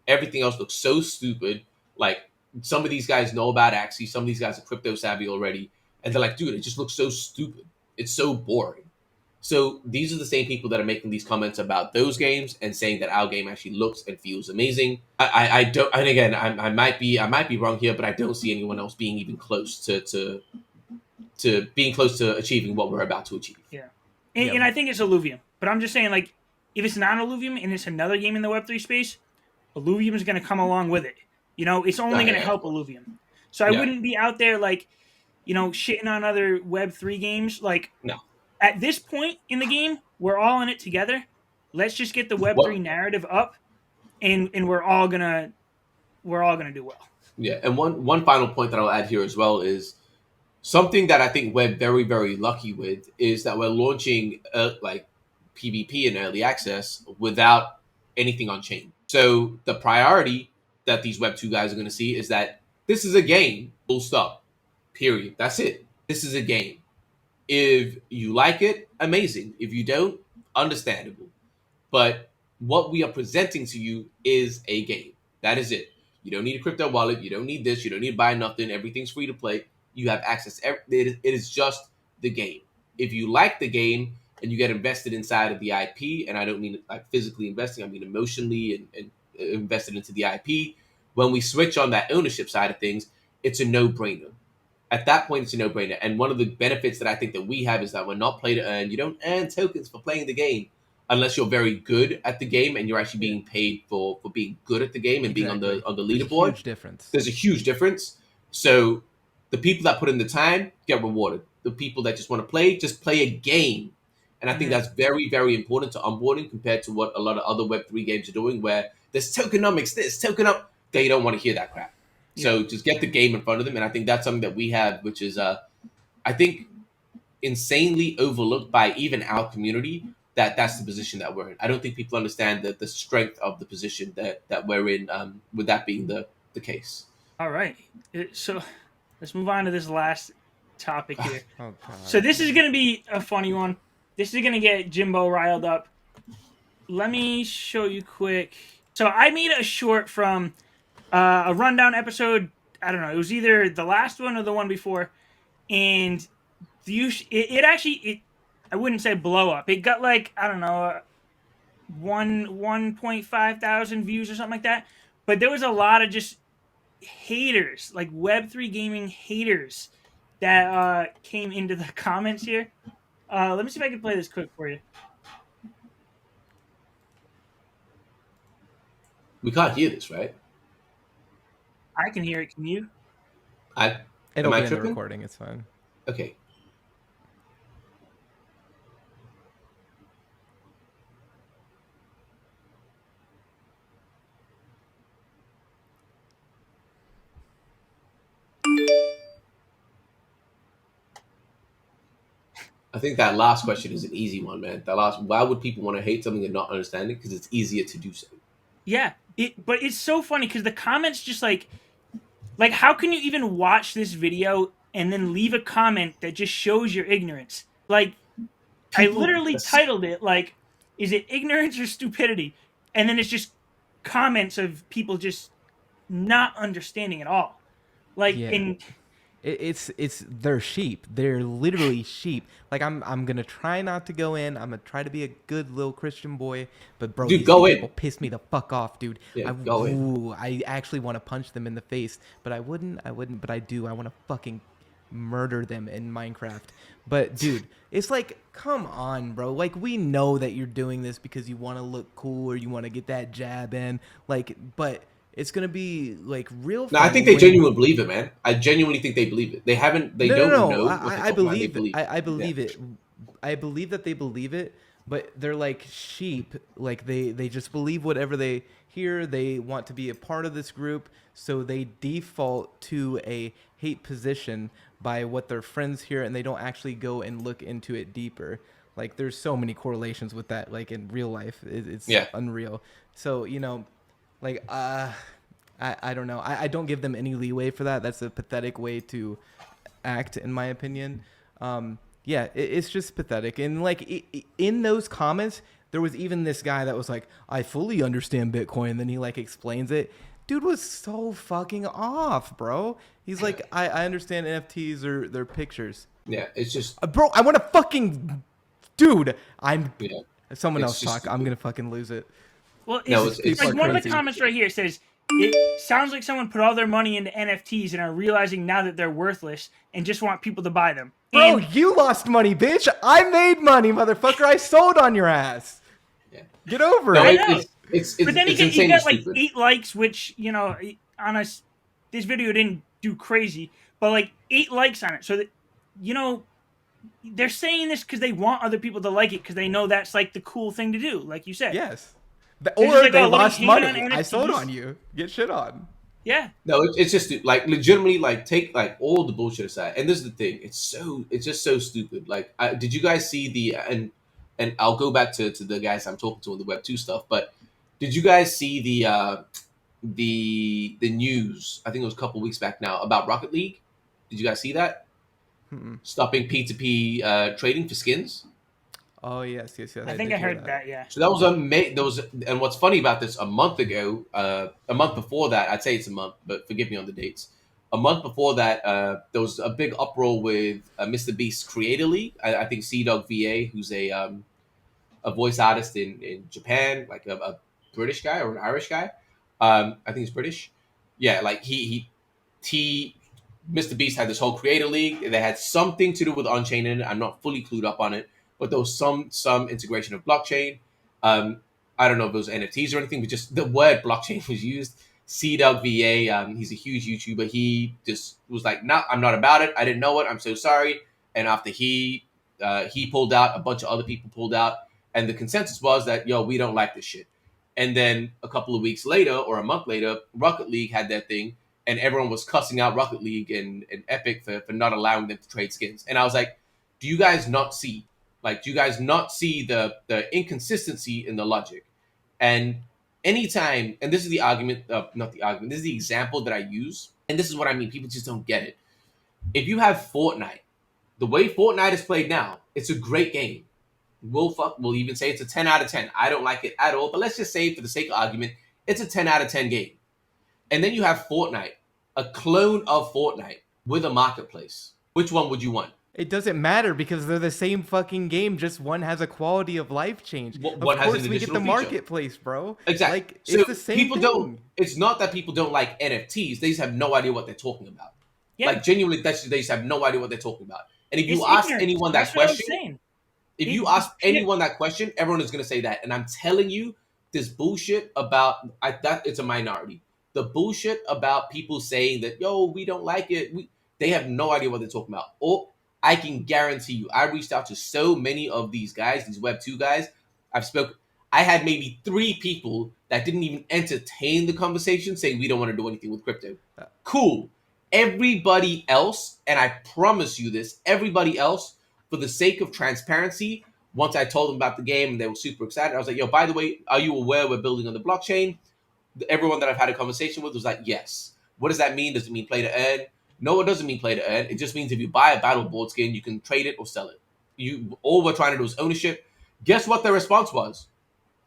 everything else looks so stupid. Like some of these guys know about Axie, some of these guys are crypto savvy already, and they're like, dude, it just looks so stupid. It's so boring. So these are the same people that are making these comments about those games and saying that our game actually looks and feels amazing. I don't, and again, I might be wrong here, but I don't see anyone else being even close to being close to achieving what we're about to achieve. yeah. Yeah. And I think it's Illuvium, but I'm just saying, like, if it's not Illuvium and it's another game in the Web3 space, Illuvium is going to come along with it. It's only going to Yeah, help Illuvium. So I yeah, wouldn't be out there like, shitting on other Web3 games. Like, no. at this point in the game, we're all in it together. Let's just get the Web3 What? narrative up, and we're all gonna do well. Yeah, and one final point that I'll add here as well is something that I think we're very lucky with is that we're launching like PvP in early access without anything on chain. So the priority that these Web2 guys are going to see is that this is a game. Full stop. Period. That's it. This is a game. If you like it, amazing. If you don't, understandable. But what we are presenting to you is a game. That is it. You don't need a crypto wallet. You don't need this. You don't need to buy nothing. Everything's free to play. You have access. It is just the game. If you like the game and you get invested inside of the IP, and I don't mean like physically investing, I mean emotionally and invested into the IP, when we switch on that ownership side of things, it's a no-brainer. At that point, it's a no-brainer. And one of the benefits that I think that we have is that we're not play to earn. You don't earn tokens for playing the game unless you're very good at the game and you're actually being paid for being good at the game and being Exactly. on the There's a leaderboard. huge difference. There's a huge difference. So the people that put in the time get rewarded. The people that just want to play, just play a game. And I think that's very important to onboarding compared to what a lot of other Web3 games are doing, where there's tokenomics, this, token up. They don't want to hear that crap. So just get the game in front of them. And I think that's something that we have, which is, I think, insanely overlooked by even our community, that's the position that we're in. I don't think people understand the strength of the position that we're in, with that being the case. All right. So let's move on to this last topic here. Oh god. So this is gonna be a funny one. This is gonna get Jimbo riled up. Let me show you quick. So I made a short from a rundown episode. I don't know. It was either the last one or the one before, and it actually I wouldn't say blow up. It got like, I don't know, 1.5 thousand views or something like that. But there was a lot of just haters, like Web3 gaming haters, that came into the comments here. Let me see if I can play this quick for you. We can't hear this, right? I can hear it. Can you? It'll Am I be in the tripping? recording. It's fine. Okay. I think that last question is an easy one, man. Why would people want to hate something and not understand it? Because it's easier to do so. Yeah. But it's so funny because the comments just like how can you even watch this video and then leave a comment that just shows your ignorance? Like, I literally titled it like, is it ignorance or stupidity? And then it's just comments of people just not understanding at all. Like, Yeah. and It's they're sheep. They're literally sheep. Like I'm gonna try not to go in. I'm gonna try to be a good little Christian boy. But bro, Dude, these go people in. piss me the fuck off, dude. Yeah, go in. I actually want to punch them in the face, but I wouldn't. But I do. I want to fucking murder them in Minecraft. But dude, it's like, come on, bro. Like, we know that you're doing this because you want to look cool or you want to get that jab in. Like, but It's gonna be like real. No, I funny think they when- genuinely believe it, man. I genuinely think they believe it. They don't know what they're I talking about. They believe believe it. I believe it. I believe that they believe it, but they're like sheep. Like they just believe whatever they hear. They want to be a part of this group, so they default to a hate position by what their friends hear, and they don't actually go and look into it deeper. Like there's so many correlations with that. Like in real life, it's unreal. So like I don't know. I don't give them any leeway for that. That's a pathetic way to act, in my opinion. Yeah, it's just pathetic. And like in those comments, there was even this guy that was like, "I fully understand Bitcoin." And then he like explains it. Dude was so fucking off, bro. He's like, I understand NFTs or their pictures. Yeah, it's just Bro, I want to fucking, dude. Yeah. Someone It's else just talk. stupid. I'm gonna fucking lose it. Well, No, it's it's like one of the crazy. comments right here says, it sounds like someone put all their money into NFTs and are realizing now that they're worthless and just want people to buy them. Bro, And you lost money, bitch. I made money, motherfucker. I sold on your ass. Yeah. Get over No, it. know. it's but then it's you insanely get like stupid. 8 likes, which on us, this video didn't do crazy, but like 8 likes on it. So that they're saying this because they want other people to like it because they know that's like the cool thing to do, like you said. Yes. They're Or just like, they "Oh, let me lost hate money. on I sold NFTs." on you. Get shit on. Yeah. No, it's just like legitimately like take like all the bullshit aside. And this is the thing. It's just so stupid. Like, did you guys see the and I'll go back to the guys I'm talking to on the Web2 stuff. But did you guys see the news? I think it was a couple weeks back now about Rocket League. Did you guys see that? Mm-mm. Stopping P2P trading for skins. Oh, yes. I think I heard that, yeah. So that was and what's funny about this, a month ago, a month before that, I'd say it's a month, but forgive me on the dates. A month before that, there was a big uproar with Mr. Beast's Creator League. I think C-Dog VA, who's a voice artist in Japan, like a British guy or an Irish guy. I think he's British. Yeah, like he Mr. Beast had this whole Creator League. They had something to do with on-chain in it. I'm not fully clued up on it, but there was some integration of blockchain. I don't know if it was NFTs or anything, but just the word blockchain was used. C-Dog VA, he's a huge YouTuber. He just was like, "No, I'm not about it. I didn't know it. I'm so sorry." And after he pulled out, a bunch of other people pulled out, and the consensus was that, "Yo, we don't like this shit." And then a couple of weeks later, or a month later, Rocket League had their thing, and everyone was cussing out Rocket League and Epic for not allowing them to trade skins. And I was like, "Do you guys not see? Like, do you guys not see the inconsistency in the logic?" And anytime, and this is the argument, not the argument, this is the example that I use, and this is what I mean. People just don't get it. If you have Fortnite, the way Fortnite is played now, it's a great game. We'll even say it's a 10 out of 10. I don't like it at all, but let's just say, for the sake of argument, it's a 10 out of 10 game. And then you have Fortnite, a clone of Fortnite with a marketplace. Which one would you want? It doesn't matter because they're the same fucking game. Just one has a quality of life change. One Of has an course, we get the additional feature. marketplace, bro. Exactly. Like, So it's the same people thing. don't. It's not that people don't like NFTs. They just have no idea what they're talking about. Yeah. Like, genuinely, they just have no idea what they're talking about. And if you It's ask ignorant. anyone that That's what I was question, saying. if you ask anyone that question, everyone is going to say that. And I'm telling you, this bullshit about that it's a minority. The bullshit about people saying that, "Yo, we don't like it," they have no idea what they're talking about. Or I can guarantee you, I reached out to so many of these guys, these Web2 guys. I had maybe 3 people that didn't even entertain the conversation, saying we don't want to do anything with crypto. Cool. Everybody else, and I promise you this, everybody else, for the sake of transparency, once I told them about the game and they were super excited, I was like, "Yo, by the way, are you aware we're building on the blockchain?" Everyone that I've had a conversation with was like, "Yes." What does that mean? Does it mean play to earn? No, it doesn't mean play to earn. It just means if you buy a battle board skin, you can trade it or sell it. All we're trying to do is ownership. Guess what their response was?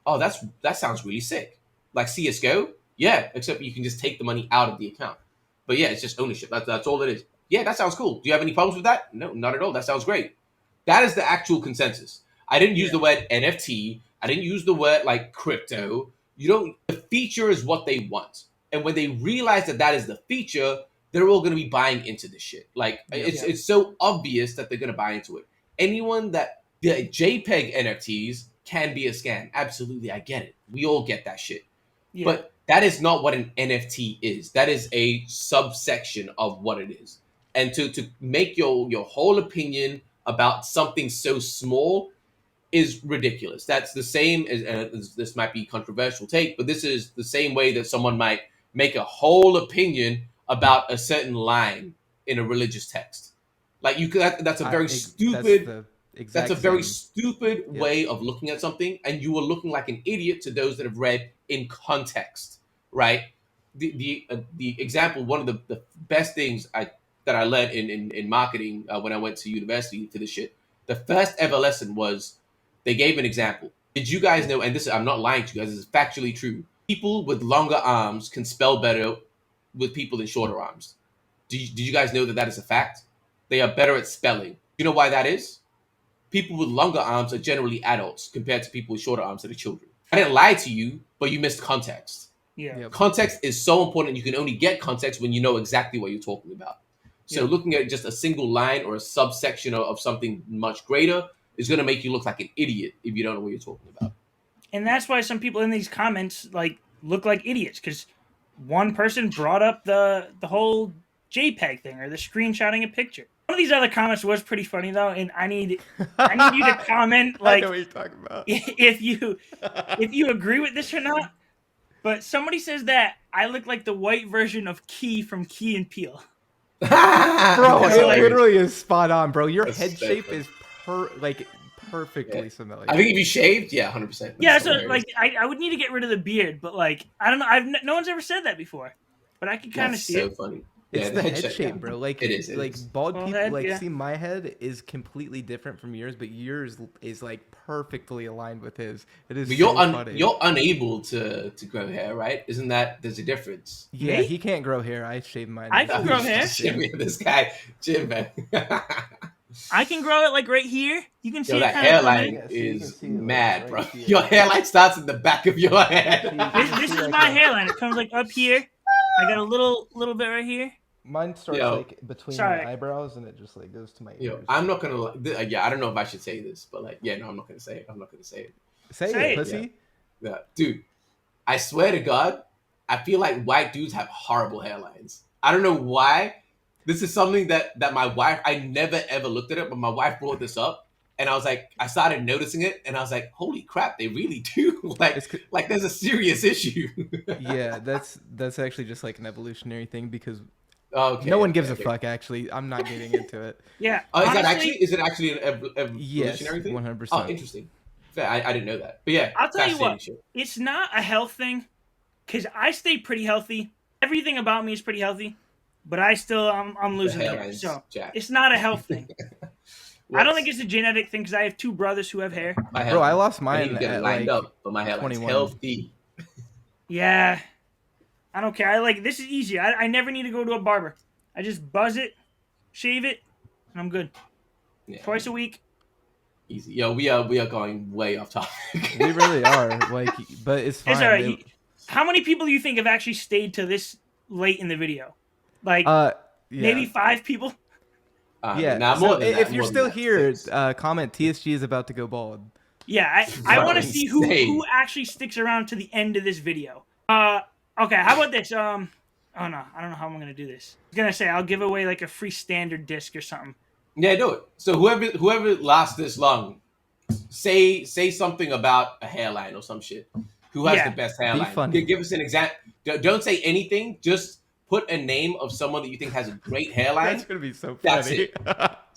"Oh, that sounds really sick. Like CS:GO? Yeah, except you can just take the money out of the account. But yeah, it's just ownership. That's all it is. Yeah, that sounds cool. Do you have any problems with that? No, not at all. That sounds great." That is the actual consensus. I didn't use the word NFT. I didn't use the word like crypto. The feature is what they want. And when they realize that that is the feature, they're all going to be buying into this shit. Like, it's so obvious that they're going to buy into it. Anyone that the JPEG NFTs can be a scam. Absolutely, I get it. We all get that shit. Yeah. But that is not what an NFT is. That is a subsection of what it is. And to make your whole opinion about something so small is ridiculous. That's the same as this might be controversial take, but this is the same way that someone might make a whole opinion about a certain line in a religious text. Like you could, that's a very stupid. That's a very stupid way of looking at something, and you are looking like an idiot to those that have read in context, right? The example, one of the best things that I learned in marketing when I went to university for this shit. The first ever lesson was they gave an example. Did you guys know? And this, I'm not lying to you guys. This is factually true. People with longer arms can spell better with people in shorter arms. Did you guys know that that is a fact? They are better at spelling. You know why that is? People with longer arms are generally adults compared to people with shorter arms that are children. I didn't lie to you, but you missed context. Yeah. Yep. Context is so important. You can only get context when you know exactly what you're talking about. So looking at just a single line or a subsection of something much greater is going to make you look like an idiot if you don't know what you're talking about. And that's why some people in these comments like look like idiots, because one person brought up the whole JPEG thing or the screenshotting a picture. One of these other comments was pretty funny though, and I need you to comment like I know what you're talking about. if you agree with this or not. But somebody says that I look like the white version of Key from Key and Peele. Bro, That's it hilarious. literally is spot on, bro. Your That's head so shape funny. is perfectly familiar. I think if you shaved, 100%. Yeah, so like I would need to get rid of the beard, but like I don't know, no one's ever said that before, but I can kind of That's see so it. funny. It's Yeah, the head shape, shape, bro. Like it is. Bald Well, people. head, Like, yeah. see, my head is completely different from yours, but yours is like perfectly aligned with his. It is. But so funny. you're unable to grow hair, right? Isn't that there's a difference? Yeah, Me? he can't grow hair. I shave mine. I can grow hair. Jim, this guy, Jim, man. I can grow it like right here. You can see Yo, it that kind of hairline Yeah, so you can is see it, like, mad, right bro. here. Your hairline starts in the back of your head. This is my hairline. It comes like up here. I got a little bit right here. Mine starts Yo. like between Sorry. my eyebrows, and it just like goes to my ears. Yo, I'm not gonna. Yeah, I don't know if I should say this, but like, yeah, no, I'm not gonna say it. I'm not gonna say it. Say Say it, it. pussy. Yeah, dude, I swear to God, I feel like white dudes have horrible hairlines. I don't know why. This is something that my wife. I never ever looked at it, but my wife brought this up, and I was like, I started noticing it, and I was like, holy crap, they really do. like there's a serious issue. Yeah, that's actually just like an evolutionary thing because Okay. no one gives a fuck. Actually, I'm not getting into it. Yeah. Oh, honestly, is it actually an Yes, evolutionary thing? 100%. Oh, interesting. Fair. I didn't know that. But yeah, I'll tell you fascinating what. shit. It's not a health thing, because I stay pretty healthy. Everything about me is pretty healthy, but I'm losing hair. hairline's So jacked. it's not a health thing. I don't Whoops. think it's a genetic thing because I have two brothers who have hair. My Bro, I hairline. lost I need to mine get it at lined like up, but my hairline's 21. healthy. Yeah. I don't care. This is easy. I never need to go to a barber. I just buzz it, shave it, and I'm good. Yeah, Twice a week. easy. Yo, we are going way off topic. We really are like, but it's fine. It's all right. How many people do you think have actually stayed to this late in the video? Like yeah. maybe 5 people? Yeah. Nah, So more than if that, you're more than still that. here, 6. comment TSG is about to go bald. Yeah, I want to Fucking see who insane. actually sticks around to the end of this video. Okay, how about this? Oh no, I don't know how I'm gonna do this. I was gonna say I'll give away like a free standard disc or something. Yeah, do it. So whoever lasts this long, say something about a hairline or some shit. Who has Yeah. the best hairline? funny. Give us an example. Don't say anything. Just put a name of someone that you think has a great hairline. That's gonna be so funny. That's it.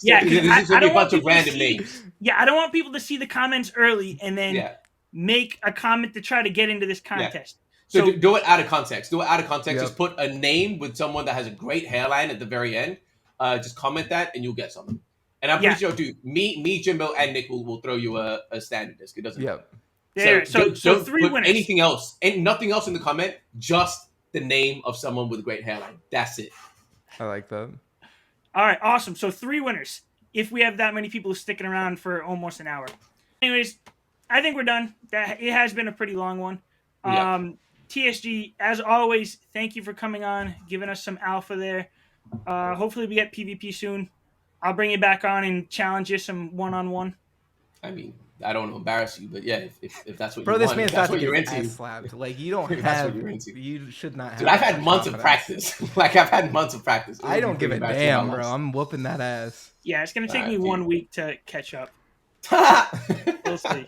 Yeah, 'cause this is I gonna be don't a want bunch of people to random see- names. Yeah, I don't want people to see the comments early and then Yeah. make a comment to try to get into this contest. So, So do it out of context. Do it out of context. Yep. Just put a name with someone that has a great hairline at the very end. Just comment that, and you'll get something. And I'm pretty Yeah. sure, dude, me, Jimbo, and Nick will throw you a standard disc. It doesn't matter. Yep. there. So don't 3 put winners. anything else, and nothing else in the comment. Just the name of someone with a great hairline. That's it. I like that. All right, awesome. So 3 winners. If we have that many people sticking around for almost an hour. Anyways, I think we're done. It has been a pretty long one. Yeah. TSG, as always, thank you for coming on, giving us some alpha there. Hopefully we get PvP soon. I'll bring you back on and challenge you some one-on-one. I mean, I don't want to embarrass you, but yeah, if that's what Bro, you this want, man's if that's about to what you're get his into. ass slapped. Like, you don't If that's what have, you're into. you should not have. Dude, I've had months of confidence. practice. Like, I've had months of practice. I don't give a damn, bro. I'm whooping that ass. Yeah, it's gonna take Alright, me dude. 1 week to catch up. We'll We'll see.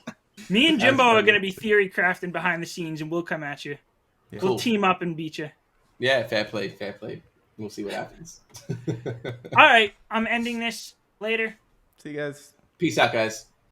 Me and That's Jimbo are funny. gonna be theory crafting behind the scenes, and we'll come at you. Yeah. We'll Cool. team up and beat you. Yeah, fair play, fair play. We'll see what happens. All right, I'm ending this later. See you guys. Peace out, guys.